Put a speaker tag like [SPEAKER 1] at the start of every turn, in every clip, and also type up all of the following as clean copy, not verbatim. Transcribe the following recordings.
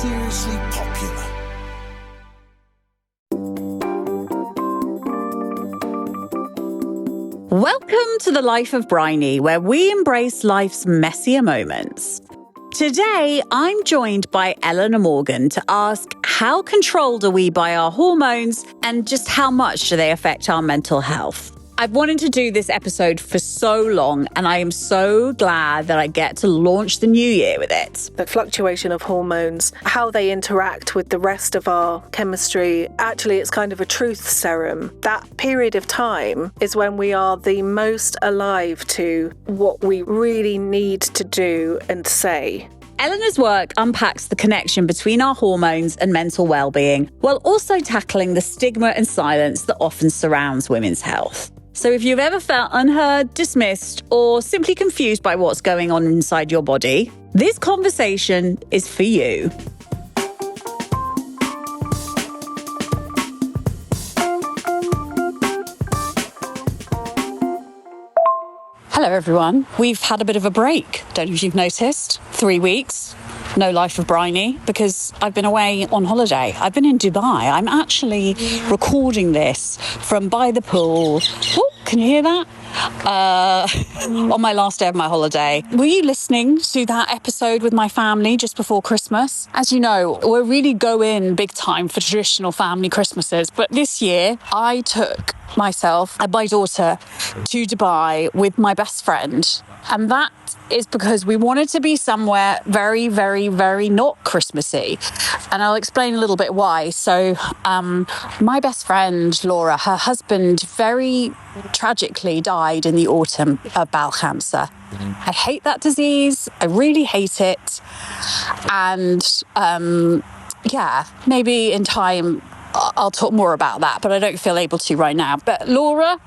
[SPEAKER 1] seriously popular.
[SPEAKER 2] Welcome to the Life of Bryony, where we embrace life's messier moments. Today, I'm joined by Eleanor Morgan to ask how controlled are we by our hormones and just how much do they affect our mental health? I've wanted to do this episode for so long, and I am so glad that I get to launch the new year with it.
[SPEAKER 3] The fluctuation of hormones, how they interact with the rest of our chemistry. Actually, it's kind of a truth serum. That period of time is when we are the most alive to what we really need to do and say.
[SPEAKER 2] Eleanor's work unpacks the connection between our hormones and mental well-being, while also tackling the stigma and silence that often surrounds women's health. So if you've ever felt unheard, dismissed, or simply confused by what's going on inside your body, this conversation is for you. Hello, everyone. We've had a bit of a break. Don't know if you've noticed. 3 weeks. No Life of Bryony, because I've been away on holiday. I've been in Dubai. I'm actually recording this from by the pool. Oh, can you hear that? On my last day of my holiday. Were you listening to that episode with my family just before Christmas? As you know, we're really going big time for traditional family Christmases. But this year, I took myself and my daughter to Dubai with my best friend. And that is because we wanted to be somewhere very, very, very not Christmassy. And I'll explain a little bit why. So my best friend, Laura, her husband very tragically died in the autumn of bowel cancer. I hate that disease. I really hate it. And maybe in time I'll talk more about that, but I don't feel able to right now. But Laura,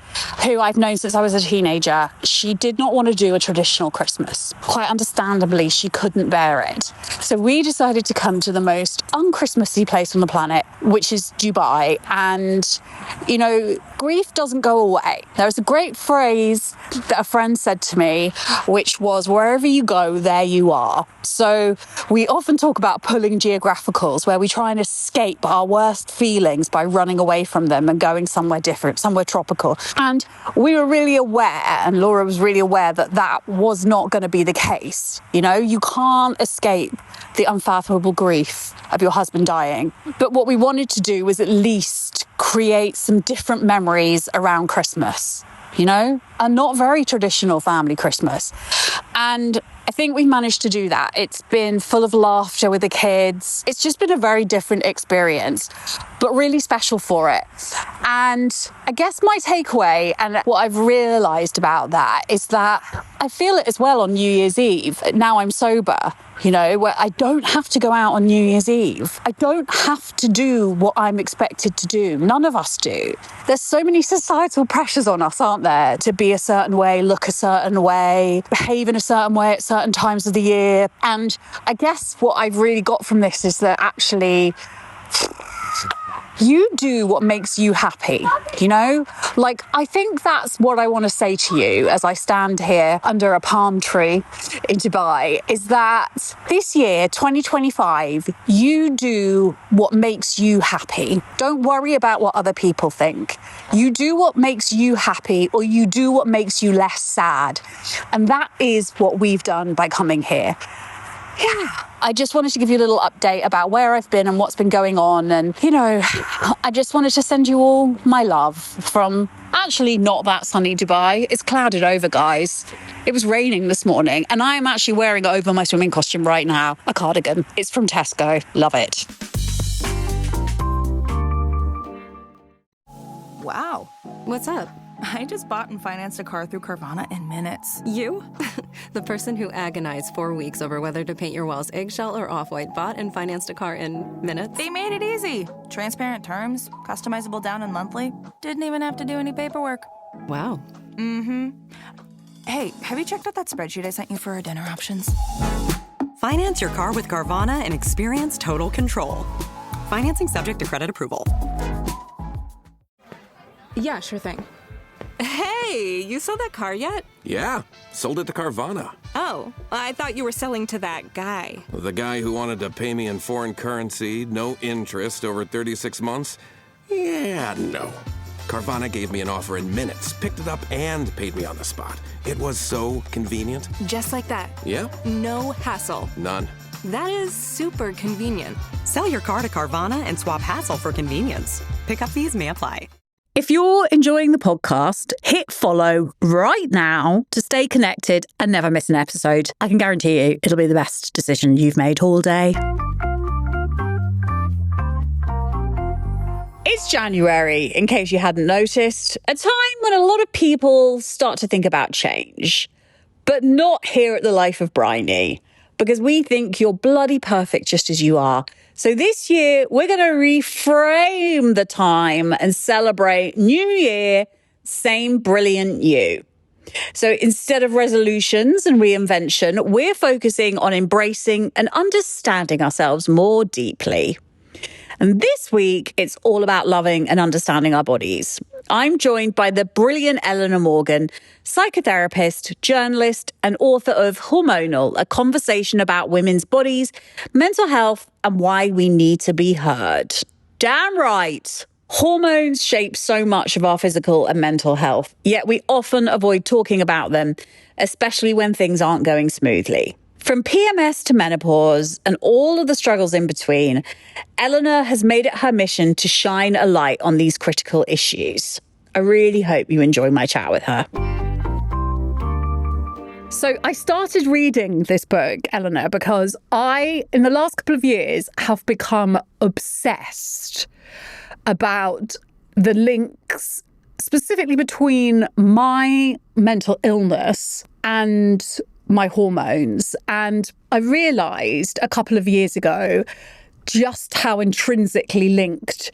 [SPEAKER 2] who I've known since I was a teenager, she did not want to do a traditional Christmas. Quite understandably, she couldn't bear it. So we decided to come to the most un-Christmassy place on the planet, which is Dubai. And, you know, grief doesn't go away. There was a great phrase that a friend said to me, which was, wherever you go, there you are. So we often talk about pulling geographicals, where we try and escape our worst feelings by running away from them and going somewhere different, somewhere tropical. And we were really aware, and Laura was really aware, that that was not going to be the case. You know, you can't escape the unfathomable grief of your husband dying. But what we wanted to do was at least create some different memories around Christmas, you know, a not very traditional family Christmas. And I think we managed to do that. It's been full of laughter with the kids. It's just been a very different experience, but really special for it. And I guess my takeaway and what I've realised about that is that I feel it as well on New Year's Eve. Now I'm sober, you know, where I don't have to go out on New Year's Eve. I don't have to do what I'm expected to do. None of us do. There's so many societal pressures on us, aren't there? To be a certain way, look a certain way, behave in a certain way at certain times of the year. And I guess what I've really got from this is that actually you do what makes you happy, you know? Like, I think that's what I want to say to you as I stand here under a palm tree in Dubai, is that this year, 2025, you do what makes you happy. Don't worry about what other people think. You do what makes you happy, or you do what makes you less sad. And that is what we've done by coming here. Yeah, I just wanted to give you a little update about where I've been and what's been going on. And, you know, I just wanted to send you all my love from actually not that sunny Dubai. It's clouded over, guys. It was raining this morning, and I am actually wearing it over my swimming costume right now, a cardigan. It's from Tesco. Love it.
[SPEAKER 4] Wow. What's up? I just bought and financed a car through Carvana in minutes.
[SPEAKER 5] You? The person who agonized 4 weeks over whether to paint your walls eggshell or off-white bought and financed a car in minutes?
[SPEAKER 4] They made it easy. Transparent terms, customizable down and monthly. Didn't even have to do any paperwork.
[SPEAKER 5] Wow.
[SPEAKER 4] Mm-hmm. Hey, have you checked out that spreadsheet I sent you for our dinner options?
[SPEAKER 6] Finance your car with Carvana and experience total control. Financing subject to credit approval.
[SPEAKER 7] Yeah, sure thing.
[SPEAKER 5] Hey, you saw that car yet?
[SPEAKER 1] Yeah, sold it to Carvana.
[SPEAKER 5] Oh, I thought you were selling to that guy.
[SPEAKER 1] The guy who wanted to pay me in foreign currency, no interest, over 36 months? Yeah, no. Carvana gave me an offer in minutes, picked it up, and paid me on the spot. It was so convenient.
[SPEAKER 5] Just like that.
[SPEAKER 1] Yeah?
[SPEAKER 5] No hassle.
[SPEAKER 1] None.
[SPEAKER 5] That is super convenient.
[SPEAKER 6] Sell your car to Carvana and swap hassle for convenience. Pickup fees may apply.
[SPEAKER 2] If you're enjoying the podcast, hit follow right now to stay connected and never miss an episode. I can guarantee you it'll be the best decision you've made all day. It's January, in case you hadn't noticed, a time when a lot of people start to think about change. But not here at the Life of Bryony, because we think you're bloody perfect just as you are. So this year, we're going to reframe the time and celebrate New Year, same brilliant you. So instead of resolutions and reinvention, we're focusing on embracing and understanding ourselves more deeply. And this week, it's all about loving and understanding our bodies. I'm joined by the brilliant Eleanor Morgan, psychotherapist, journalist, and author of Hormonal, a conversation about women's bodies, mental health, and why we need to be heard. Damn right. Hormones shape so much of our physical and mental health, yet we often avoid talking about them, especially when things aren't going smoothly. From PMS to menopause and all of the struggles in between, Eleanor has made it her mission to shine a light on these critical issues. I really hope you enjoy my chat with her. So I started reading this book, Eleanor, because I, in the last couple of years, have become obsessed about the links specifically between my mental illness and my hormones. And I realised a couple of years ago just how intrinsically linked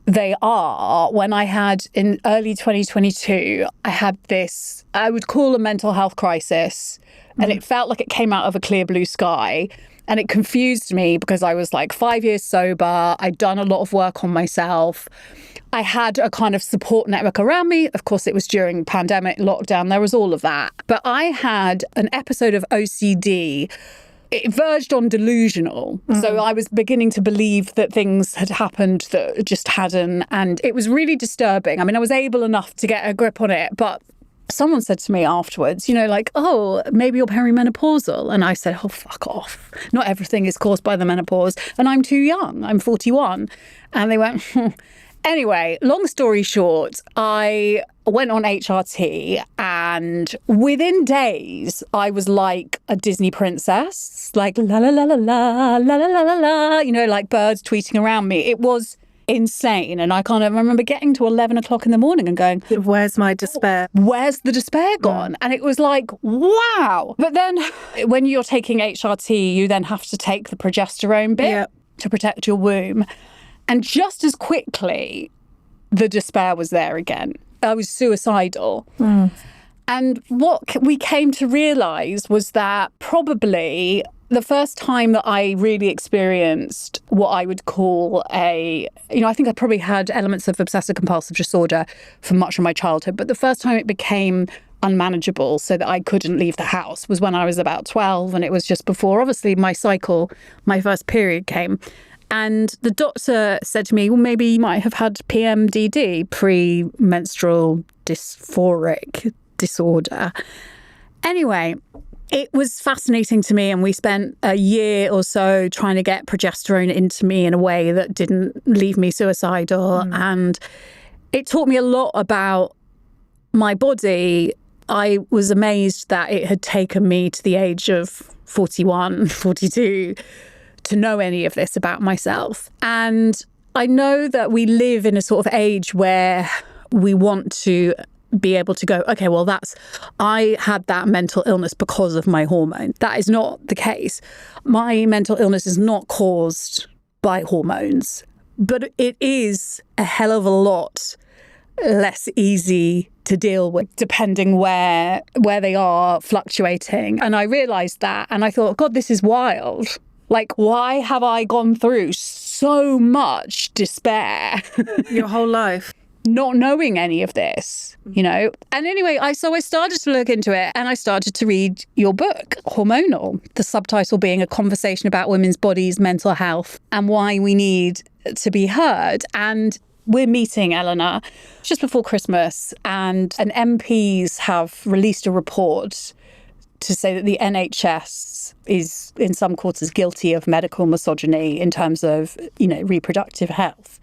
[SPEAKER 2] they are when I had, in early 2022, I had this, I would call a mental health crisis. And it felt like it came out of a clear blue sky. And it confused me because I was like 5 years sober. I'd done a lot of work on myself. I had a kind of support network around me. Of course, it was during pandemic, lockdown, there was all of that. But I had an episode of OCD. It verged on delusional. So I was beginning to believe that things had happened that just hadn't. And it was really disturbing. I mean, I was able enough to get a grip on it, but someone said to me afterwards, like, oh, maybe you're perimenopausal. And I said, oh, fuck off. Not everything is caused by the menopause. And I'm too young. I'm 41. And they went, Anyway, long story short, I went on HRT and within days, I was like a Disney princess, like la la la la la la la la la, like birds tweeting around me. It was insane. And I kind of remember getting to 11 o'clock in the morning and going,
[SPEAKER 3] Where's my despair?
[SPEAKER 2] Where's the despair gone? And it was like, wow. But then when you're taking HRT, you then have to take the progesterone bit to protect your womb. And just as quickly, the despair was there again. I was suicidal. And what we came to realise was that probably the first time that I really experienced what I would call I think I probably had elements of obsessive compulsive disorder for much of my childhood, but the first time it became unmanageable so that I couldn't leave the house was when I was about 12, and it was just before, obviously, my first period came. And the doctor said to me, well, maybe you might have had PMDD, premenstrual dysphoric disorder. Anyway, it was fascinating to me, and we spent a year or so trying to get progesterone into me in a way that didn't leave me suicidal. And it taught me a lot about my body. I was amazed that it had taken me to the age of 41, 42 to know any of this about myself. And I know that we live in a sort of age where we want to be able to go, okay, well, I had that mental illness because of my hormone. That is not the case. My mental illness is not caused by hormones, but it is a hell of a lot less easy to deal with depending where they are fluctuating. And I realized that, and I thought, God, this is wild. Like, why have I gone through so much despair?
[SPEAKER 3] Your whole life.
[SPEAKER 2] not knowing any of this, you know? And anyway, I started to look into it and I started to read your book, Hormonal, the subtitle being a conversation about women's bodies, mental health, and why we need to be heard. And we're meeting, Eleanor, just before Christmas, and MPs have released a report to say that the NHS is, in some quarters, guilty of medical misogyny in terms of, you know, reproductive health,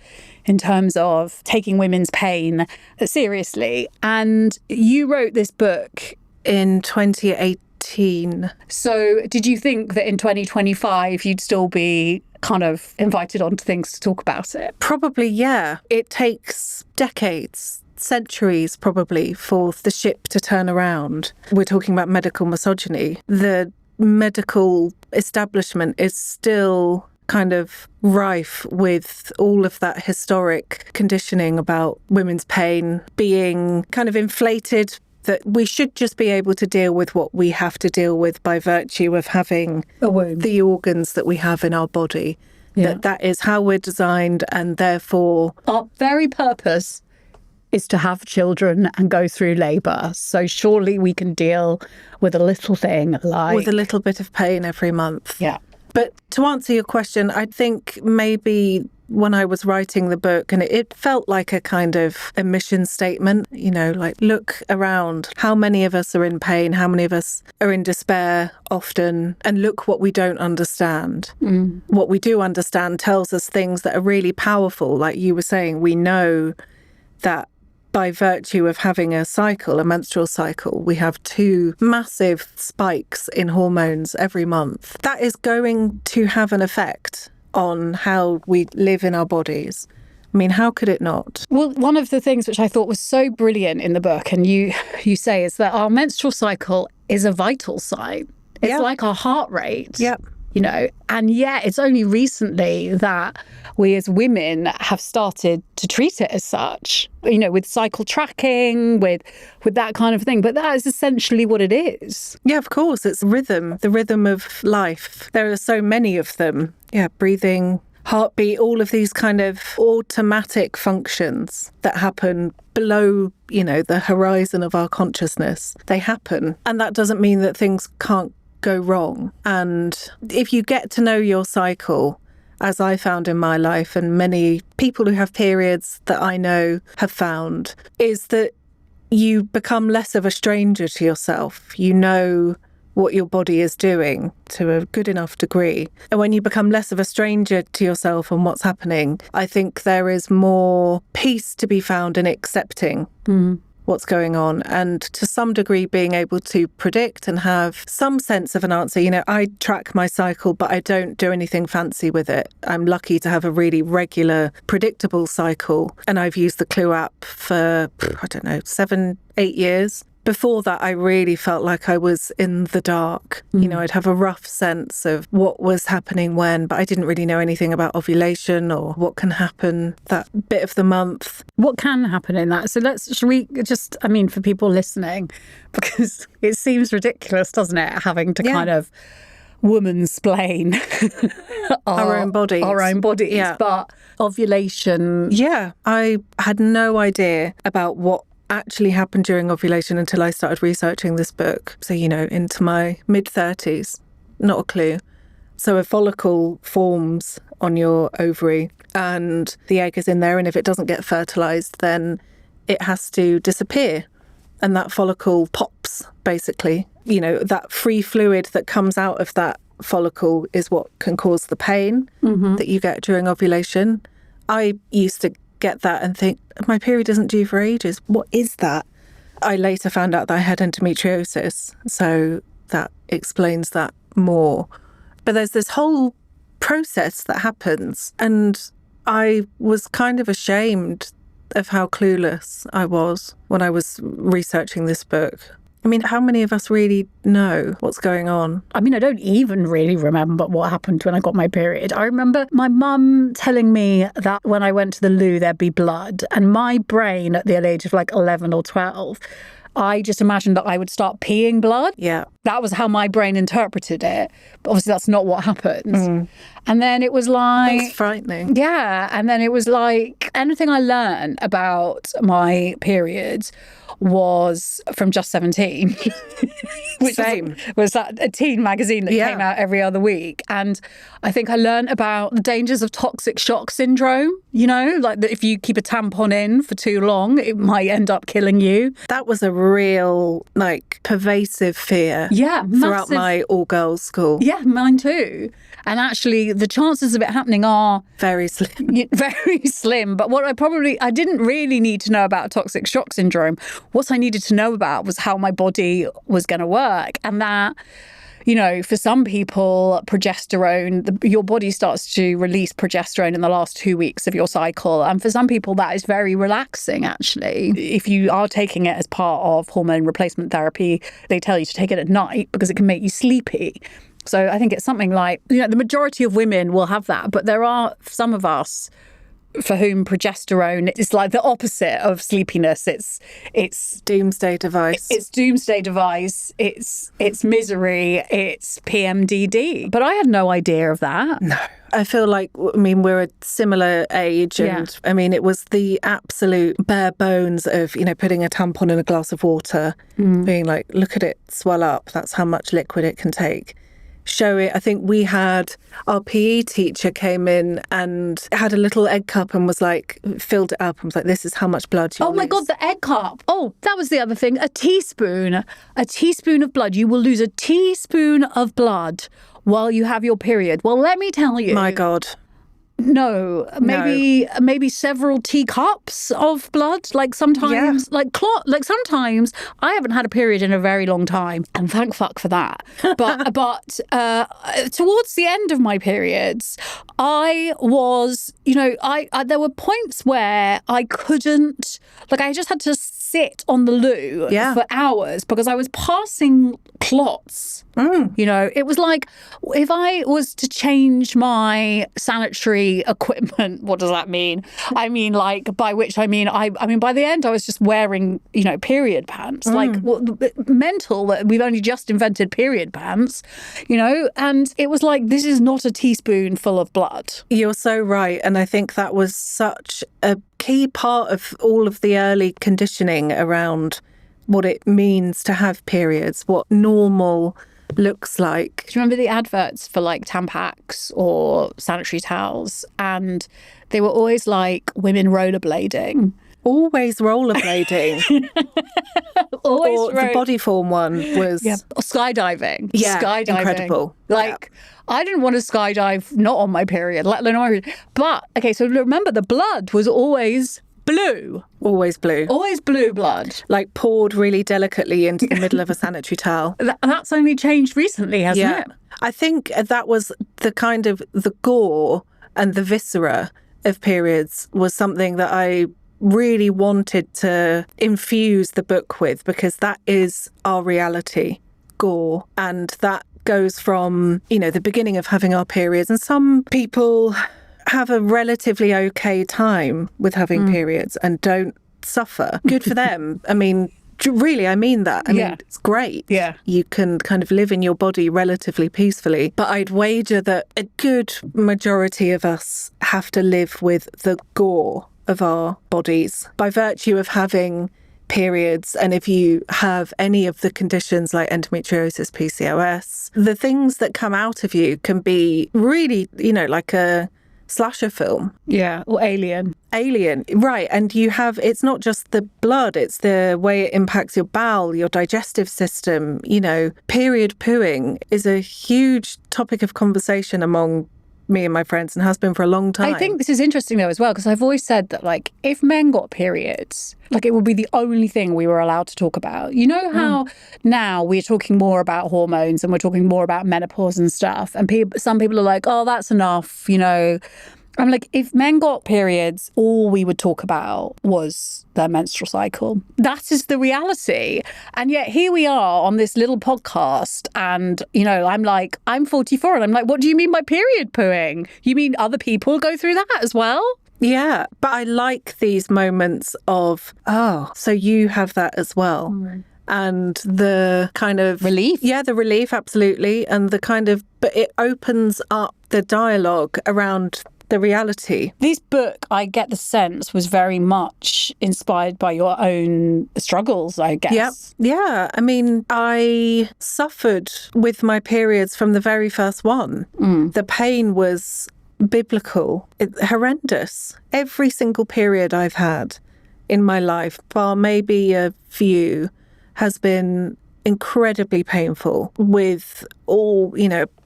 [SPEAKER 2] in terms of taking women's pain seriously. And you wrote this book
[SPEAKER 3] in 2018.
[SPEAKER 2] So did you think that in 2025 you'd still be kind of invited onto things to talk about it?
[SPEAKER 3] Probably, yeah. It takes decades, centuries probably, for the ship to turn around. We're talking about medical misogyny. The medical establishment is still kind of rife with all of that historic conditioning about women's pain being kind of inflated, that we should just be able to deal with what we have to deal with by virtue of having
[SPEAKER 2] a womb,
[SPEAKER 3] the organs that we have in our body.
[SPEAKER 2] Yeah.
[SPEAKER 3] That is how we're designed, and therefore
[SPEAKER 2] our very purpose is to have children and go through labour. So surely we can deal with a little thing like...
[SPEAKER 3] with a little bit of pain every month.
[SPEAKER 2] Yeah.
[SPEAKER 3] But to answer your question, I think maybe when I was writing the book, and it felt like a kind of a mission statement, you know, like, look around, how many of us are in pain, how many of us are in despair often, and look what we don't understand. What we do understand tells us things that are really powerful. Like you were saying, we know that by virtue of having a cycle, a menstrual cycle, we have 2 massive spikes in hormones every month. That is going to have an effect on how we live in our bodies. I mean, how could it not?
[SPEAKER 2] Well, one of the things which I thought was so brilliant in the book, and you say, is that our menstrual cycle is a vital sign. It's like our heart rate.
[SPEAKER 3] Yep.
[SPEAKER 2] You know, and yet it's only recently that we as women have started to treat it as such, you know, with cycle tracking, with that kind of thing. But that is essentially what it is.
[SPEAKER 3] Yeah, of course. It's rhythm, the rhythm of life. There are so many of them. Yeah, breathing, heartbeat, all of these kind of automatic functions that happen below, you know, the horizon of our consciousness. They happen. And that doesn't mean that things can't go wrong. And if you get to know your cycle, as I found in my life, and many people who have periods that I know have found, is that you become less of a stranger to yourself. You know what your body is doing to a good enough degree. And when you become less of a stranger to yourself and what's happening, I think there is more peace to be found in accepting what's going on, and to some degree being able to predict and have some sense of an answer. You know, I track my cycle, but I don't do anything fancy with it. I'm lucky to have a really regular, predictable cycle, and I've used the Clue app for, 7-8 years. Before that, I really felt like I was in the dark. You know, I'd have a rough sense of what was happening when, but I didn't really know anything about ovulation or what can happen that bit of the month.
[SPEAKER 2] What can happen in that? So should we just, I mean, for people listening, because it seems ridiculous, doesn't it, having to kind of woman-splain
[SPEAKER 3] our own bodies.
[SPEAKER 2] Our own bodies.
[SPEAKER 3] Yeah.
[SPEAKER 2] But ovulation...
[SPEAKER 3] Yeah, I had no idea about what actually happened during ovulation until I started researching this book. So, you know, into my mid-30s, not a clue. So a follicle forms on your ovary and the egg is in there, and if it doesn't get fertilized, then it has to disappear. And that follicle pops, basically. You know, that free fluid that comes out of that follicle is what can cause the pain that you get during ovulation. I used to get that and think, my period isn't due for ages. What is that? I later found out that I had endometriosis, so that explains that more. But there's this whole process that happens, and I was kind of ashamed of how clueless I was when I was researching this book. I mean, how many of us really know what's going on?
[SPEAKER 2] I mean, I don't even really remember what happened when I got my period. I remember my mum telling me that when I went to the loo, there'd be blood. And my brain at the age of like 11 or 12, I just imagined that I would start peeing blood.
[SPEAKER 3] Yeah.
[SPEAKER 2] That was how my brain interpreted it. But obviously that's not what happens. And then it was like...
[SPEAKER 3] That's frightening.
[SPEAKER 2] Yeah. And then it was like anything I learned about my periods was from Just 17. Which
[SPEAKER 3] Same.
[SPEAKER 2] was that a teen magazine that came out every other week. And I think I learned about the dangers of toxic shock syndrome, you know, like that if you keep a tampon in for too long, it might end up killing you.
[SPEAKER 3] That was a real, like, pervasive fear.
[SPEAKER 2] Yeah,
[SPEAKER 3] throughout
[SPEAKER 2] massive.
[SPEAKER 3] my all-girls school.
[SPEAKER 2] Yeah, mine too. And actually, the chances of it happening are
[SPEAKER 3] Very slim.
[SPEAKER 2] very slim. But what I didn't really need to know about toxic shock syndrome. What I needed to know about was how my body was going to work. And that, you know, for some people, progesterone, your body starts to release progesterone in the last 2 weeks of your cycle. And for some people, that is very relaxing, actually. If you are taking it as part of hormone replacement therapy, they tell you to take it at night because it can make you sleepy. So I think it's something like, you know, the majority of women will have that, but there are some of us for whom progesterone is like the opposite of sleepiness. It's
[SPEAKER 3] Doomsday device.
[SPEAKER 2] It's doomsday device. It's misery. It's PMDD. But I had no idea of that.
[SPEAKER 3] No. I feel like, I mean, we're a similar age and I mean, it was the absolute bare bones of, you know, putting a tampon in a glass of water, being like, look at it swell up. That's how much liquid it can take. Show it. I think we had our PE teacher came in and had a little egg cup and was like, filled it up and was like, this is how much blood you
[SPEAKER 2] Oh my God, the egg cup. Oh, that was the other thing. A teaspoon of blood. You will lose a teaspoon of blood while you have your period. Well, let me tell you.
[SPEAKER 3] My God.
[SPEAKER 2] No, maybe several teacups of blood. Like sometimes, like clot. Like sometimes, I haven't had a period in a very long time, and thank fuck for that. But towards the end of my periods, I was, you know, I there were points where I couldn't, like, I just had to sit on the loo for hours because I was passing clots. You know, it was like if I was to change my sanitary equipment, what does that mean? I mean, like, by which I mean, I mean, by the end, I was just wearing, you know, period pants. Like, mental that we've only just invented period pants, you know, and it was like, this is not a teaspoonful of blood.
[SPEAKER 3] You're so right. And I think that was such a key part of all of the early conditioning around what it means to have periods, what normal looks like.
[SPEAKER 2] Do you remember the adverts for like Tampax or sanitary towels? And they were always like women rollerblading.
[SPEAKER 3] Always rollerblading.
[SPEAKER 2] Always
[SPEAKER 3] or the body form one was...
[SPEAKER 2] Or skydiving.
[SPEAKER 3] Yeah,
[SPEAKER 2] skydiving.
[SPEAKER 3] incredible.
[SPEAKER 2] Like, I didn't want to skydive not on my period, let alone on my period. But, okay, so remember, the blood was always blue.
[SPEAKER 3] Always blue.
[SPEAKER 2] Always blue blood.
[SPEAKER 3] Like poured really delicately into the middle of a sanitary towel.
[SPEAKER 2] That's only changed recently, hasn't it?
[SPEAKER 3] I think that was the kind of the gore and the viscera of periods was something that I really wanted to infuse the book with, because that is our reality, gore. And that goes from, you know, the beginning of having our periods. And some people have a relatively okay time with having periods and don't suffer. Good for them. I mean, really, I mean that. I mean, it's great.
[SPEAKER 2] Yeah.
[SPEAKER 3] You can kind of live in your body relatively peacefully. But I'd wager that a good majority of us have to live with the gore of our bodies by virtue of having periods. And if you have any of the conditions like endometriosis, PCOS, the things that come out of you can be really, you know, like a slasher film.
[SPEAKER 2] Yeah, or Alien.
[SPEAKER 3] Alien, right. And you have, it's not just the blood, it's the way it impacts your bowel, your digestive system. You know, period pooing is a huge topic of conversation among me and my friends, and has been for a long time.
[SPEAKER 2] I think this is interesting though as well, because I've always said that, like, if men got periods, like, it would be the only thing we were allowed to talk about. You know how now we're talking more about hormones and we're talking more about menopause and stuff, and some people are like, oh, that's enough, you know. I'm like, if men got periods, all we would talk about was their menstrual cycle. That is the reality. And yet here we are on this little podcast, and, you know, I'm like, I'm 44 and I'm like, what do you mean by period pooing? You mean other people go through that as well?
[SPEAKER 3] Yeah, but I like these moments of, oh, so you have that as well. and the kind of
[SPEAKER 2] Relief.
[SPEAKER 3] Yeah, the relief, absolutely. And the kind of, but it opens up the dialogue around the reality.
[SPEAKER 2] This book, I get the sense, was very much inspired by your own struggles, I guess.
[SPEAKER 3] Yeah. I mean, I suffered with my periods from the very first one. The pain was biblical, horrendous. Every single period I've had in my life, bar maybe a few, has been incredibly painful with all,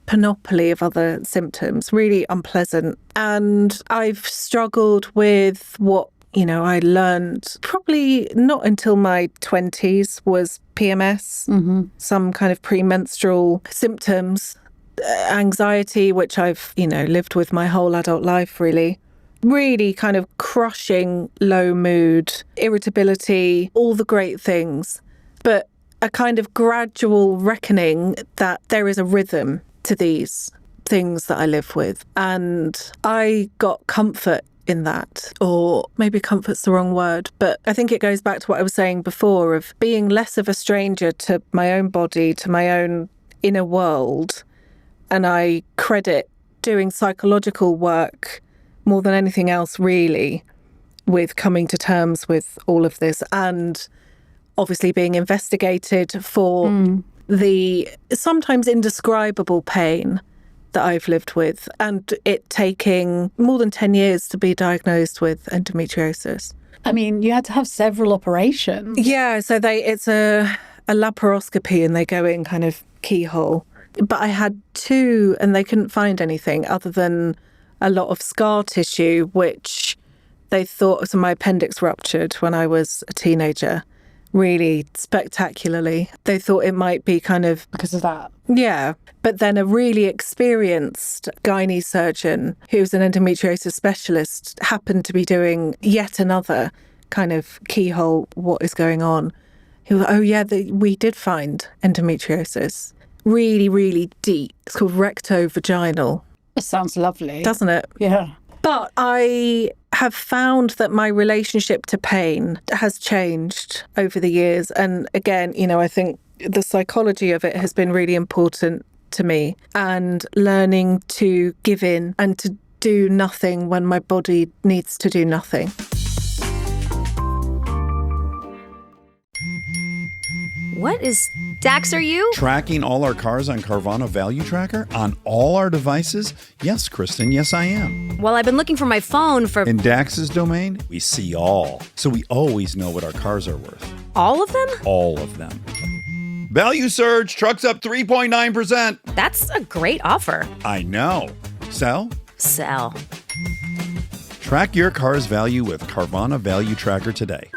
[SPEAKER 3] panoply of other symptoms, really unpleasant. And I've struggled with what, I learned probably not until my 20s was PMS, some kind of premenstrual symptoms, anxiety, which I've, lived with my whole adult life, really. Really kind of crushing low mood, irritability, all the great things. But a kind of gradual reckoning that there is a rhythm to these things that I live with. And I got comfort in that, or maybe comfort's the wrong word, but I think it goes back to what I was saying before of being less of a stranger to my own body, to my own inner world. And I credit doing psychological work more than anything else, really, with coming to terms with all of this, and obviously being investigated for the sometimes indescribable pain that I've lived with, and it taking more than 10 years to be diagnosed with endometriosis.
[SPEAKER 2] I mean, you had to have several operations.
[SPEAKER 3] Yeah, so it's a laparoscopy, and they go in kind of keyhole. But I had 2, and they couldn't find anything other than a lot of scar tissue, which they thought, so my appendix ruptured when I was a teenager, really spectacularly. They thought it might be kind of...
[SPEAKER 2] Because of that?
[SPEAKER 3] Yeah. But then a really experienced gynae surgeon who's an endometriosis specialist happened to be doing yet another kind of keyhole, what is going on. He was, we did find endometriosis. Really, really deep. It's called rectovaginal.
[SPEAKER 2] It sounds lovely.
[SPEAKER 3] Doesn't it?
[SPEAKER 2] Yeah.
[SPEAKER 3] But I have found that my relationship to pain has changed over the years. And again, I think the psychology of it has been really important to me, and learning to give in and to do nothing when my body needs to do nothing.
[SPEAKER 7] What is... Dax, are you?
[SPEAKER 8] Tracking all our cars on Carvana Value Tracker on all our devices? Yes, Kristen, yes I am.
[SPEAKER 7] Well, I've been looking for my phone for...
[SPEAKER 8] In Dax's domain, we see all. So we always know what our cars are worth.
[SPEAKER 7] All of them?
[SPEAKER 8] All of them. Value surge, trucks up 3.9%.
[SPEAKER 7] That's a great offer.
[SPEAKER 8] I know. Sell?
[SPEAKER 7] Sell.
[SPEAKER 8] Track your car's value with Carvana Value Tracker today.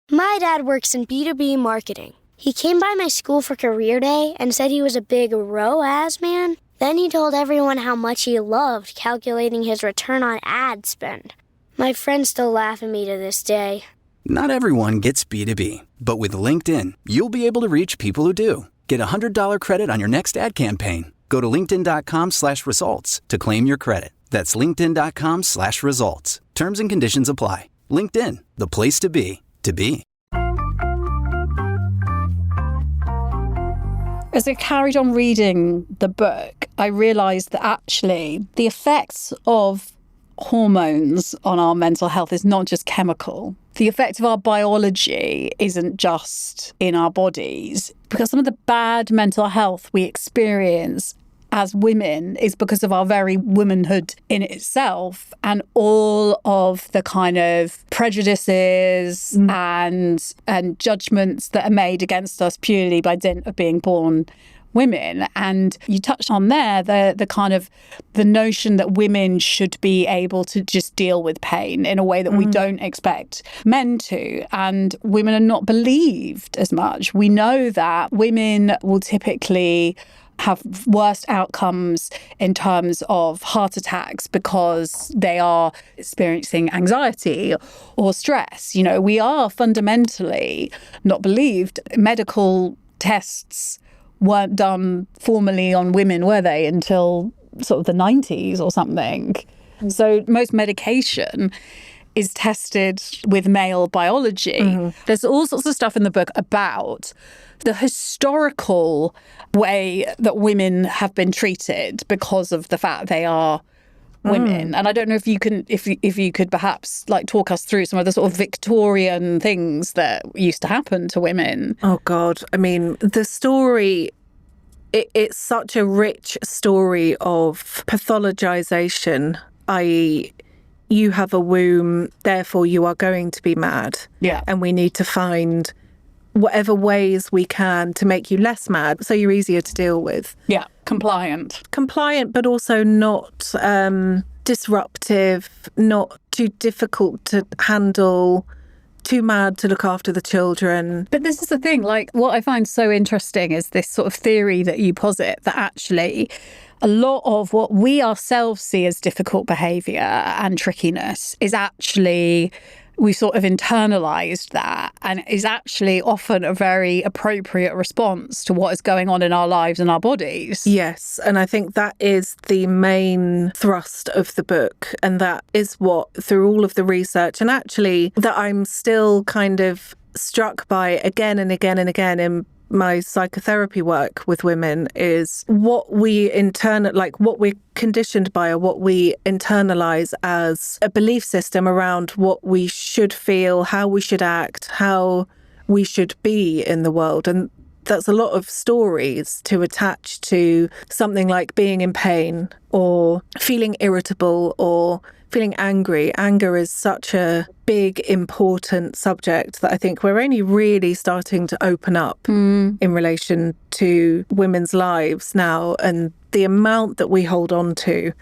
[SPEAKER 9] My dad works in B2B marketing. He came by my school for career day and said he was a big ROAS man. Then he told everyone how much he loved calculating his return on ad spend. My friends still laugh at me to this day.
[SPEAKER 10] Not everyone gets B2B, but with LinkedIn, you'll be able to reach people who do. Get a $100 credit on your next ad campaign. Go to linkedin.com/results to claim your credit. That's linkedin.com/results. Terms and conditions apply. LinkedIn, the place to be.
[SPEAKER 2] As I carried on reading the book, I realised that actually the effects of hormones on our mental health is not just chemical. The effect of our biology isn't just in our bodies, because some of the bad mental health we experience as women is because of our very womanhood in itself, and all of the kind of prejudices and judgments that are made against us purely by dint of being born women. And you touched on there the kind of the notion that women should be able to just deal with pain in a way that we don't expect men to, and women are not believed as much. We know that women will typically have worse outcomes in terms of heart attacks because they are experiencing anxiety or stress. We are fundamentally not believed. Medical tests weren't done formally on women, were they, until sort of the 90s or something. So most medication is tested with male biology. There's all sorts of stuff in the book about the historical way that women have been treated because of the fact they are women. And I don't know if you can, if you could perhaps like talk us through some of the sort of Victorian things that used to happen to women.
[SPEAKER 3] Oh God, I mean, the story, it's such a rich story of pathologization, i.e. you have a womb, therefore you are going to be mad.
[SPEAKER 2] Yeah.
[SPEAKER 3] And we need to find whatever ways we can to make you less mad so you're easier to deal with.
[SPEAKER 2] Yeah, compliant,
[SPEAKER 3] but also not disruptive, not too difficult to handle, too mad to look after the children.
[SPEAKER 2] But this is the thing, like what I find so interesting is this sort of theory that you posit that actually a lot of what we ourselves see as difficult behaviour and trickiness is actually, we sort of internalised that, and is actually often a very appropriate response to what is going on in our lives and our bodies.
[SPEAKER 3] Yes, and I think that is the main thrust of the book, and that is what, through all of the research, and actually that I'm still kind of struck by again and again and again in my psychotherapy work with women, is what we what we're conditioned by, or what we internalize as a belief system around what we should feel, how we should act, how we should be in the world. And that's a lot of stories to attach to something like being in pain or feeling irritable or feeling angry. Anger is such a big, important subject that I think we're only really starting to open up in relation to women's lives now, and the amount that we hold on to.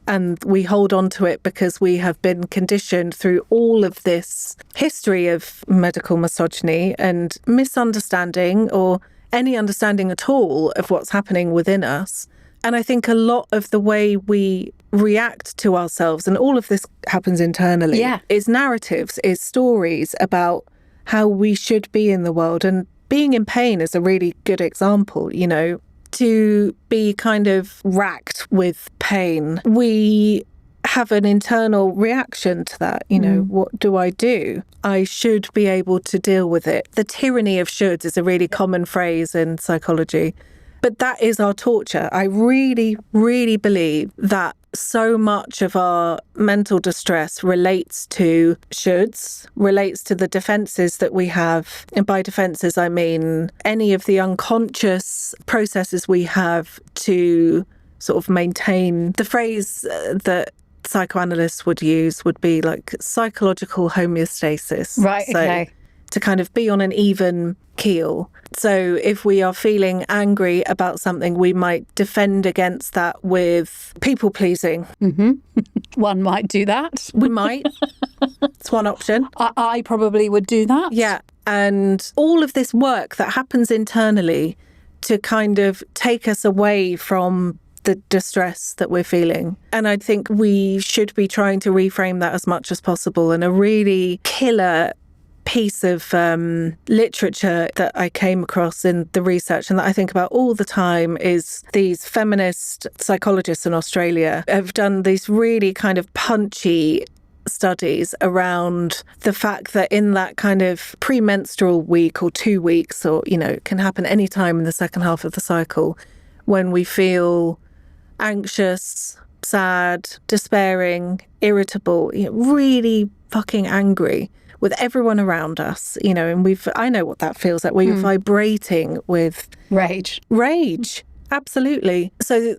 [SPEAKER 3] And we hold on to it because we have been conditioned through all of this history of medical misogyny and misunderstanding, or any understanding at all of what's happening within us. And I think a lot of the way we react to ourselves, and all of this happens internally, is narratives, is stories about how we should be in the world. And being in pain is a really good example, you know, to be kind of racked with pain. We have an internal reaction to that. You know, what do? I should be able to deal with it. The tyranny of shoulds is a really common phrase in psychology. But that is our torture. I really, really believe that so much of our mental distress relates to shoulds, relates to the defences that we have. And by defences, I mean any of the unconscious processes we have to sort of maintain. The phrase that psychoanalysts would use would be like psychological homeostasis.
[SPEAKER 2] Right,
[SPEAKER 3] so
[SPEAKER 2] okay.
[SPEAKER 3] To kind of be on an even keel. So if we are feeling angry about something, we might defend against that with people pleasing.
[SPEAKER 2] One might do that.
[SPEAKER 3] We might. It's one option.
[SPEAKER 2] I probably would do that.
[SPEAKER 3] Yeah. And all of this work that happens internally to kind of take us away from the distress that we're feeling. And I think we should be trying to reframe that as much as possible. And a really killer piece of literature that I came across in the research and that I think about all the time is these feminist psychologists in Australia have done these really kind of punchy studies around the fact that in that kind of premenstrual week or 2 weeks, or, you know, it can happen any time in the second half of the cycle, when we feel anxious, sad, despairing, irritable, you know, really fucking angry with everyone around us, you know, and I know what that feels like. We're vibrating with
[SPEAKER 2] rage.
[SPEAKER 3] Absolutely. So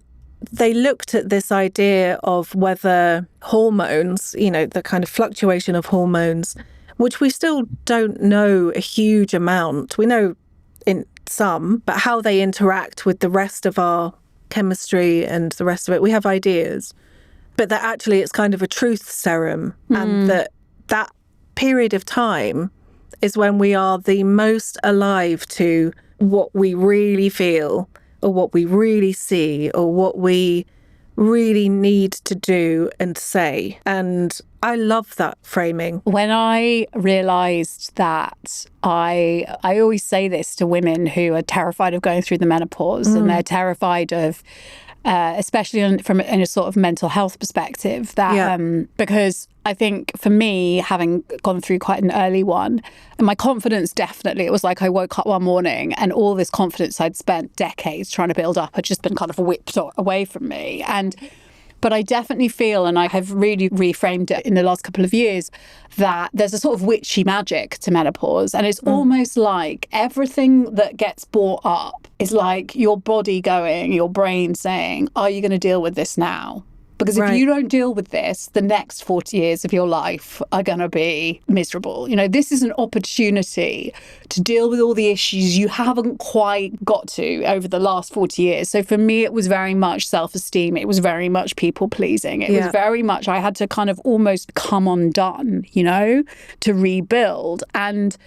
[SPEAKER 3] they looked at this idea of whether hormones, you know, the kind of fluctuation of hormones, which we still don't know a huge amount. We know in some, but how they interact with the rest of our chemistry and the rest of it, we have ideas. But that actually it's kind of a truth serum, and that period of time is when we are the most alive to what we really feel, or what we really see, or what we really need to do and say. And I love that framing.
[SPEAKER 2] When I realised that, I always say this to women who are terrified of going through the menopause and they're terrified of especially in a sort of mental health perspective. That because I think for me, having gone through quite an early one, and my confidence definitely, it was like I woke up one morning and all this confidence I'd spent decades trying to build up had just been kind of whipped away from me. But I definitely feel, and I have really reframed it in the last couple of years, that there's a sort of witchy magic to menopause. And it's almost like everything that gets brought up is like your body going, your brain saying, are you going to deal with this now? Because if you don't deal with this, the next 40 years of your life are going to be miserable. You know, this is an opportunity to deal with all the issues you haven't quite got to over the last 40 years. So for me, it was very much self-esteem. It was very much people-pleasing. It was very much, I had to kind of almost come undone, you know, to rebuild. And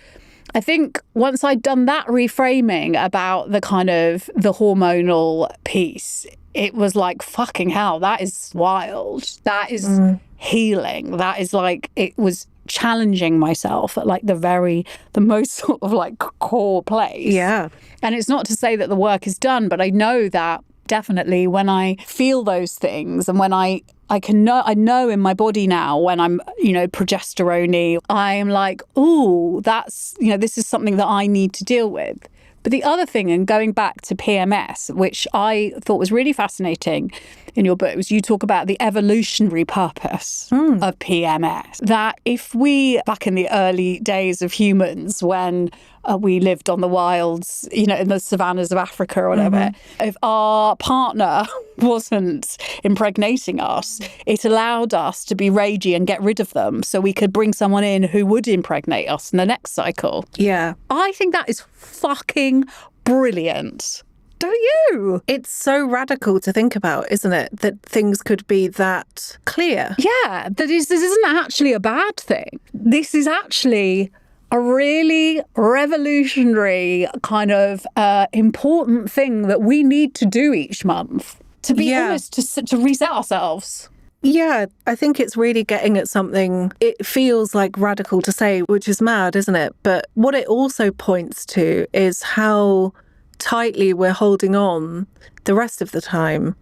[SPEAKER 2] I think once I'd done that reframing about the kind of the hormonal piece, it was like, fucking hell, that is wild. That is healing. That is like, it was challenging myself at like the most sort of like core place. Yeah. And it's not to say that the work is done, but I know that definitely when I feel those things and when I know in my body now when I'm, you know, progesterone-y, I'm like, ooh, that's, you know, this is something that I need to deal with. But the other thing, and going back to PMS, which I thought was really fascinating in your book, was you talk about the evolutionary purpose of PMS. That if we, back in the early days of humans, when we lived on the wilds, you know, in the savannas of Africa or whatever, if our partner wasn't impregnating us, it allowed us to be ragey and get rid of them so we could bring someone in who would impregnate us in the next cycle. Yeah. I think that is fucking brilliant. Don't you?
[SPEAKER 3] It's so radical to think about, isn't it? That things could be that clear.
[SPEAKER 2] Yeah, this isn't actually a bad thing. This is actually a really revolutionary kind of important thing that we need to do each month. To be honest, to reset ourselves.
[SPEAKER 3] Yeah, I think it's really getting at something. It feels like radical to say, which is mad, isn't it? But what it also points to is how tightly we're holding on the rest of the time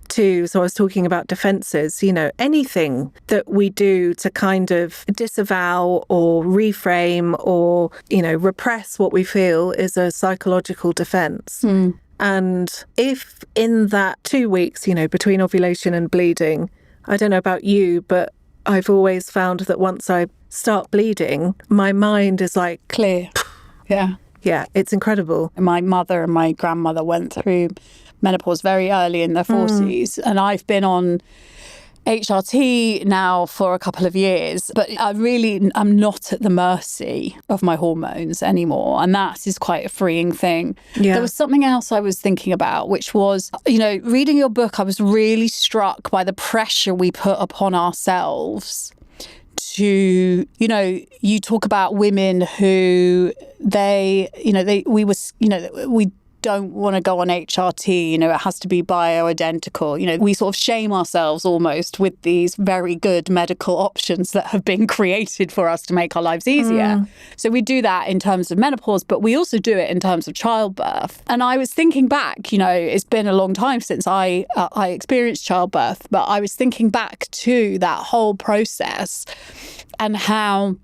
[SPEAKER 3] to, so I was talking about defenses, you know, anything that we do to kind of disavow or reframe or, you know, repress what we feel is a psychological defense. And if in that 2 weeks, you know, between ovulation and bleeding, I don't know about you, but I've always found that once I start bleeding, my mind is like
[SPEAKER 2] clear. Yeah.
[SPEAKER 3] Yeah, it's incredible.
[SPEAKER 2] My mother and my grandmother went through menopause very early in their 40s, and I've been on HRT now for a couple of years, but I'm not at the mercy of my hormones anymore, and that is quite a freeing thing. Yeah. There was something else I was thinking about, which was, you know, reading your book, I was really struck by the pressure we put upon ourselves to, you know, you talk about women who we don't want to go on HRT, you know, it has to be bioidentical. You know, we sort of shame ourselves almost with these very good medical options that have been created for us to make our lives easier. So we do that in terms of menopause, but we also do it in terms of childbirth. And I was thinking back, you know, it's been a long time since I experienced childbirth, but I was thinking back to that whole process and how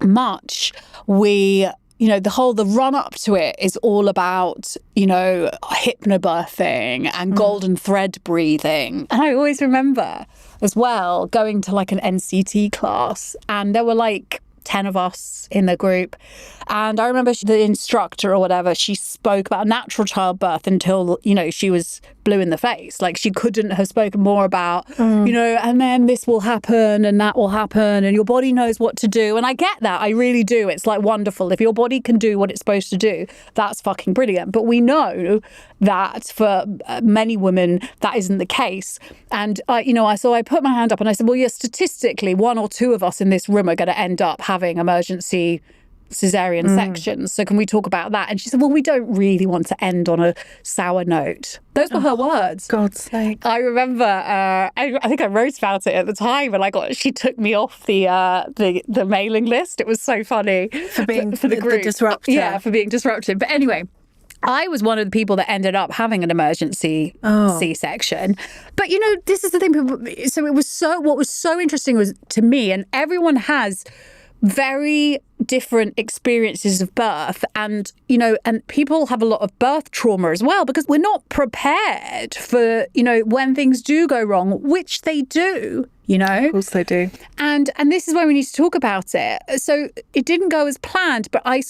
[SPEAKER 2] much we, you know, the run up to it is all about, you know, hypnobirthing and golden thread breathing. And I always remember as well going to like an NCT class, and there were like 10 of us in the group. And I remember the instructor or whatever, she spoke about natural childbirth until, you know, she was blue in the face. Like she couldn't have spoken more about, you know, and then this will happen and that will happen and your body knows what to do. And I get that. I really do. It's like wonderful. If your body can do what it's supposed to do, that's fucking brilliant. But we know that for many women, that isn't the case. And, so I put my hand up and I said, well, yeah, statistically, 1 or 2 of us in this room are going to end up having emergency cesarean sections. So can we talk about that? And she said, well, we don't really want to end on a sour note. Those were her words.
[SPEAKER 3] God's sake.
[SPEAKER 2] I remember, I think I wrote about it at the time, and she took me off the mailing list. It was so funny.
[SPEAKER 3] For being
[SPEAKER 2] for the group.
[SPEAKER 3] The disruptor.
[SPEAKER 2] Yeah, for being disruptive. But anyway, I was one of the people that ended up having an emergency C-section. But, this is the thing. So what was so interesting was to me, and everyone has very different experiences of birth, and and people have a lot of birth trauma as well, because we're not prepared for when things do go wrong, which they do.
[SPEAKER 3] Of course they do.
[SPEAKER 2] And this is where we need to talk about it. So it didn't go as planned, but I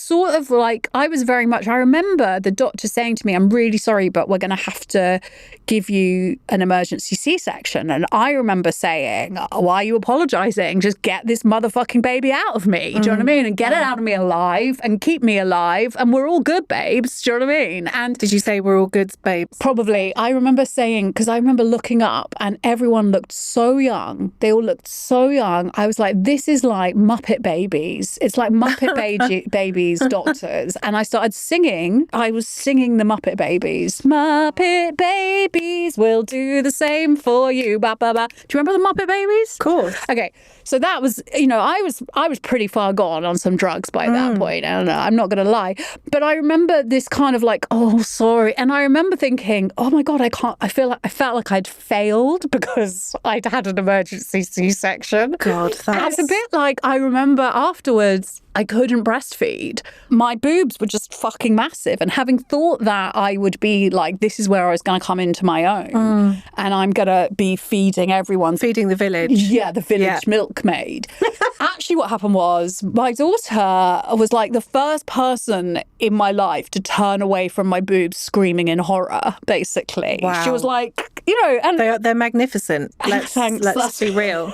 [SPEAKER 2] remember the doctor saying to me, I'm really sorry, but we're going to have to give you an emergency C-section. And I remember saying, why are you apologizing? Just get this motherfucking baby out of me. Do you know what I mean? And get it out of me alive and keep me alive. And we're all good, babes. Do you know what I mean? And
[SPEAKER 3] did you say we're all good, babes?
[SPEAKER 2] Probably. I remember saying, because I remember looking up and everyone looked so young. They all looked so young. I was like, this is like Muppet Babies. It's like Muppet Babies doctors. And I started singing. I was singing the Muppet Babies. Muppet Babies will do the same for you. Ba, ba, ba. Do you remember the Muppet Babies?
[SPEAKER 3] Of course.
[SPEAKER 2] Okay. So that was, I was pretty far gone on some drugs by that point. And I'm not going to lie. But I remember this kind of like, oh, sorry. And I remember thinking, oh my God, I felt like I'd failed because I'd had an emergency C-section.
[SPEAKER 3] God,
[SPEAKER 2] it's a bit like, I remember afterwards, I couldn't breastfeed. My boobs were just fucking massive. And having thought that I would be like, this is where I was going to come into my own. And I'm going to be feeding everyone.
[SPEAKER 3] Feeding the village.
[SPEAKER 2] Yeah, the village milkmaid. Actually, what happened was my daughter was like the first person in my life to turn away from my boobs screaming in horror, basically.
[SPEAKER 3] Wow.
[SPEAKER 2] She was like, and
[SPEAKER 3] they're magnificent. Let's be real.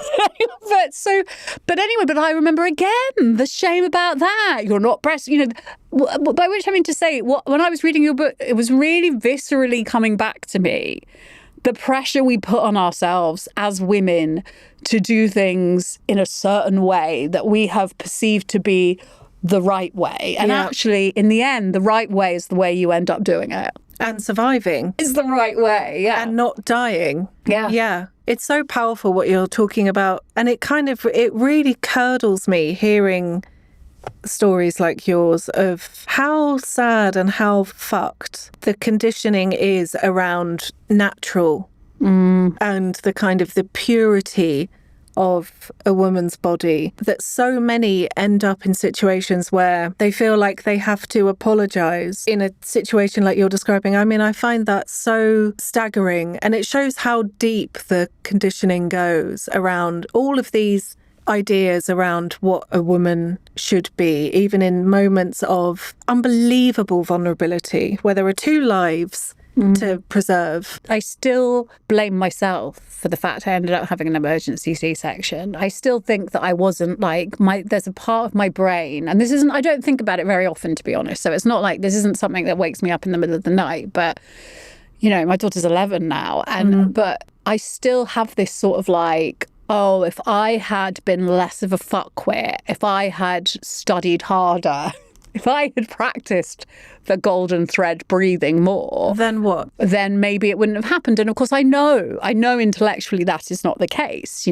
[SPEAKER 2] But I remember again the shame about that. You're not breast, by which I mean to say, when I was reading your book, it was really viscerally coming back to me. The pressure we put on ourselves as women to do things in a certain way that we have perceived to be the right way. And actually, in the end, the right way is the way you end up doing it.
[SPEAKER 3] And surviving.
[SPEAKER 2] Is the right way, yeah.
[SPEAKER 3] And not dying.
[SPEAKER 2] Yeah.
[SPEAKER 3] Yeah. It's so powerful what you're talking about. And it really curdles me hearing stories like yours of how sad and how fucked the conditioning is around natural and the kind of the purity of a woman's body, that so many end up in situations where they feel like they have to apologize in a situation like you're describing. I mean, I find that so staggering, and it shows how deep the conditioning goes around all of these ideas around what a woman should be, even in moments of unbelievable vulnerability, where there are two lives to preserve.
[SPEAKER 2] I still blame myself for the fact I ended up having an emergency C-section. I still think that I wasn't like, there's a part of my brain, and I don't think about it very often, to be honest. So it's not like this isn't something that wakes me up in the middle of the night, but my daughter's 11 now, and but I still have this sort of like, oh, if I had been less of a fuckwit, if I had studied harder, if I had practiced the golden thread breathing more...
[SPEAKER 3] Then what?
[SPEAKER 2] Then maybe it wouldn't have happened. And of course, I know intellectually that is not the case,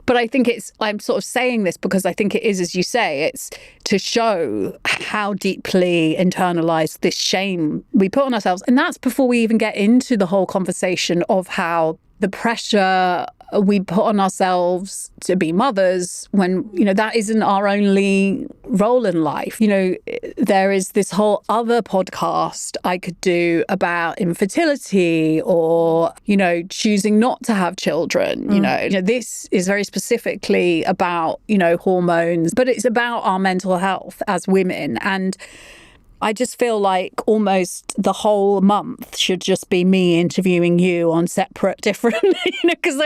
[SPEAKER 2] But I think I'm sort of saying this because I think it is, as you say, it's to show how deeply internalized this shame we put on ourselves. And that's before we even get into the whole conversation of how the pressure we put on ourselves to be mothers when, that isn't our only role in life. There is this whole other podcast I could do about infertility or, choosing not to have children. This is very specifically about, hormones, but it's about our mental health as women. And I just feel like almost the whole month should just be me interviewing you on separate, different, because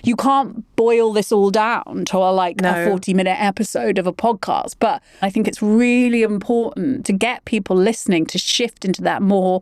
[SPEAKER 2] you can't boil this all down to a 40-minute episode of a podcast. But I think it's really important to get people listening to shift into that more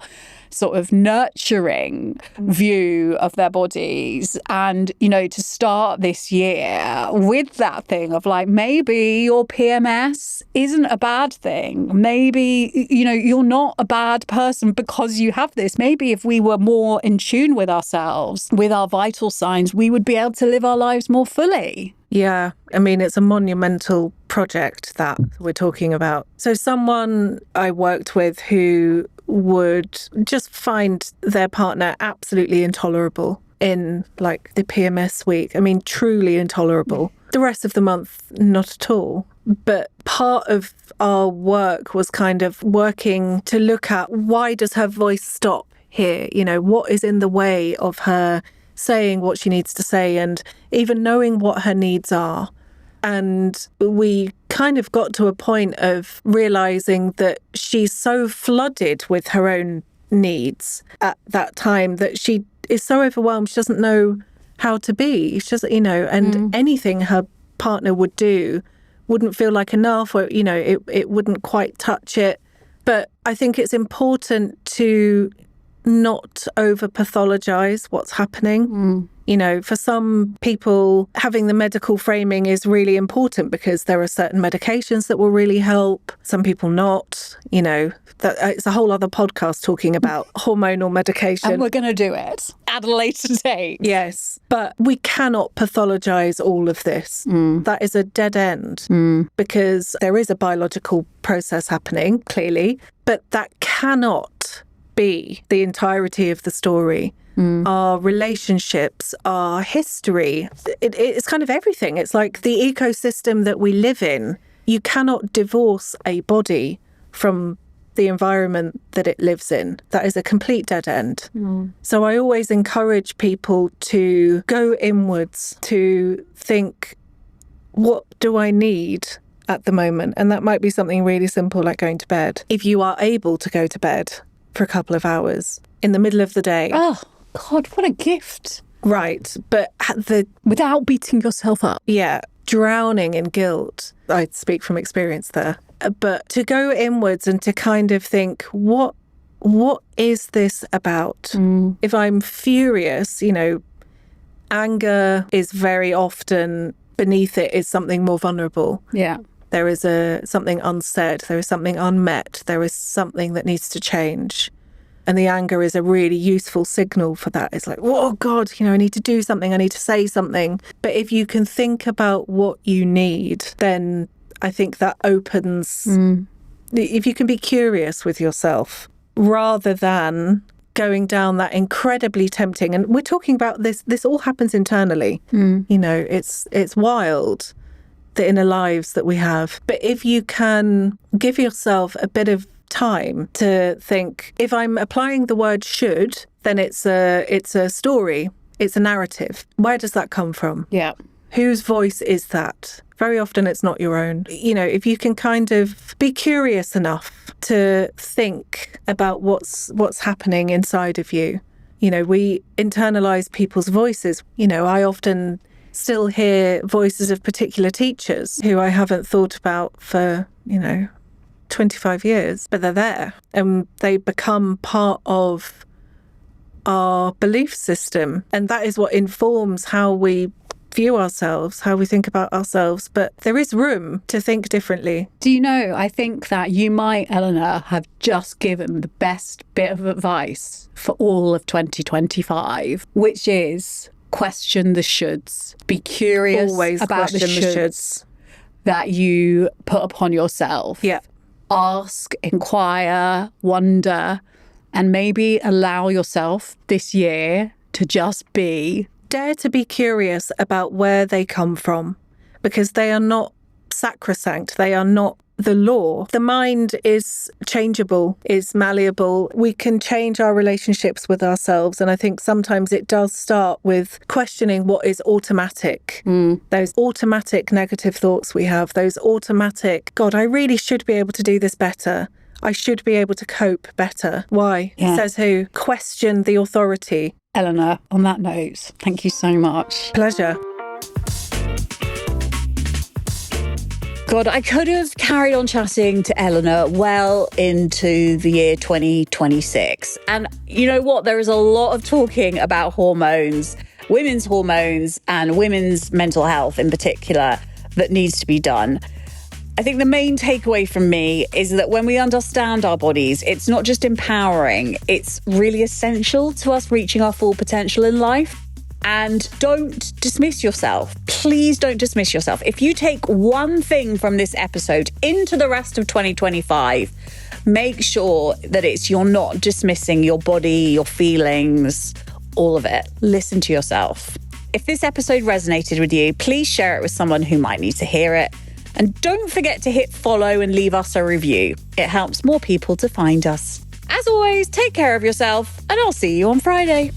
[SPEAKER 2] sort of nurturing view of their bodies and, to start this year with that thing of like, maybe your PMS isn't a bad thing. Maybe, you're not a bad person because you have this. Maybe if we were more in tune with ourselves, with our vital signs, we would be able to live our lives more fully.
[SPEAKER 3] Yeah, I mean, it's a monumental project that we're talking about. So someone I worked with who would just find their partner absolutely intolerable in like the PMS week. I mean, truly intolerable. The rest of the month, not at all. But part of our work was kind of working to look at, why does her voice stop here? You know, what is in the way of her saying what she needs to say and even knowing what her needs are? And we kind of got to a point of realizing that she's so flooded with her own needs at that time that she is so overwhelmed, she doesn't know how to be. She doesn't, you know, and anything her partner would do wouldn't feel like enough, or, you know, it wouldn't quite touch it. But I think it's important to not over-pathologize what's happening. You know, for some people, having the medical framing is really important because there are certain medications that will really help. Some people not, you know. It's a whole other podcast talking about hormonal medication.
[SPEAKER 2] And we're going to do it at a later date.
[SPEAKER 3] Yes. But we cannot pathologize all of this. That is a dead end because there is a biological process happening, clearly, but that cannot be the entirety of the story. Our relationships, our history, it's kind of everything. It's like the ecosystem that we live in. You cannot divorce a body from the environment that it lives in. That is a complete dead end. So I always encourage people to go inwards, to think, what do I need at the moment? And that might be something really simple like going to bed. If you are able to go to bed for a couple of hours in the middle of the day.
[SPEAKER 2] Oh, God, what a gift.
[SPEAKER 3] Right. But
[SPEAKER 2] without beating yourself up.
[SPEAKER 3] Yeah. Drowning in guilt. I speak from experience there. But to go inwards and to kind of think, what is this about? If I'm furious, you know, anger is very often beneath it is something more vulnerable.
[SPEAKER 2] Yeah.
[SPEAKER 3] There is something unsaid. There is something unmet. There is something that needs to change. And the anger is a really useful signal for that. It's like, oh, God, you know, I need to do something. I need to say something. But if you can think about what you need, then I think that opens... If you can be curious with yourself, rather than going down that incredibly tempting... And we're talking about this all happens internally. You know, it's wild, the inner lives that we have. But if you can give yourself a bit of time to think, if I'm applying the word should, then it's a story, it's a narrative. Where does that come from?
[SPEAKER 2] Yeah.
[SPEAKER 3] Whose voice is that? Very often it's not your own. You know, if you can kind of be curious enough to think about what's happening inside of you. You know, we internalize people's voices. You know, I often still hear voices of particular teachers who I haven't thought about for, you know, 25 years, but they're there and they become part of our belief system. And that is what informs how we view ourselves, how we think about ourselves. But there is room to think differently.
[SPEAKER 2] Do you know, I think that you might, Eleanor, have just given the best bit of advice for all of 2025, which is question the shoulds. Be curious
[SPEAKER 3] Always
[SPEAKER 2] about the shoulds that you put upon yourself.
[SPEAKER 3] Yeah.
[SPEAKER 2] Ask, inquire, wonder, and maybe allow yourself this year to just be.
[SPEAKER 3] Dare to be curious about where they come from, because they are not sacrosanct. They are not the law. The mind is changeable, is malleable. We can change our relationships with ourselves. And I think sometimes it does start with questioning what is automatic. Those automatic negative thoughts we have, those automatic, God, I really should be able to do this better. I should be able to cope better. Why?
[SPEAKER 2] Yeah.
[SPEAKER 3] Says who? Question the authority.
[SPEAKER 2] Eleanor, on that note, thank you so much.
[SPEAKER 3] Pleasure.
[SPEAKER 2] God, I could have carried on chatting to Eleanor well into the year 2026. And you know what? There is a lot of talking about hormones, women's hormones and women's mental health in particular that needs to be done. I think the main takeaway from me is that when we understand our bodies, it's not just empowering, it's really essential to us reaching our full potential in life. And don't dismiss yourself. Please don't dismiss yourself. If you take one thing from this episode into the rest of 2025, Make sure that you're not dismissing your body, your feelings, all of it. Listen to yourself. If this episode resonated with you, please share it with someone who might need to hear it. And don't forget to hit follow and leave us a review. It helps more people to find us. As always, take care of yourself, and I'll see you on Friday.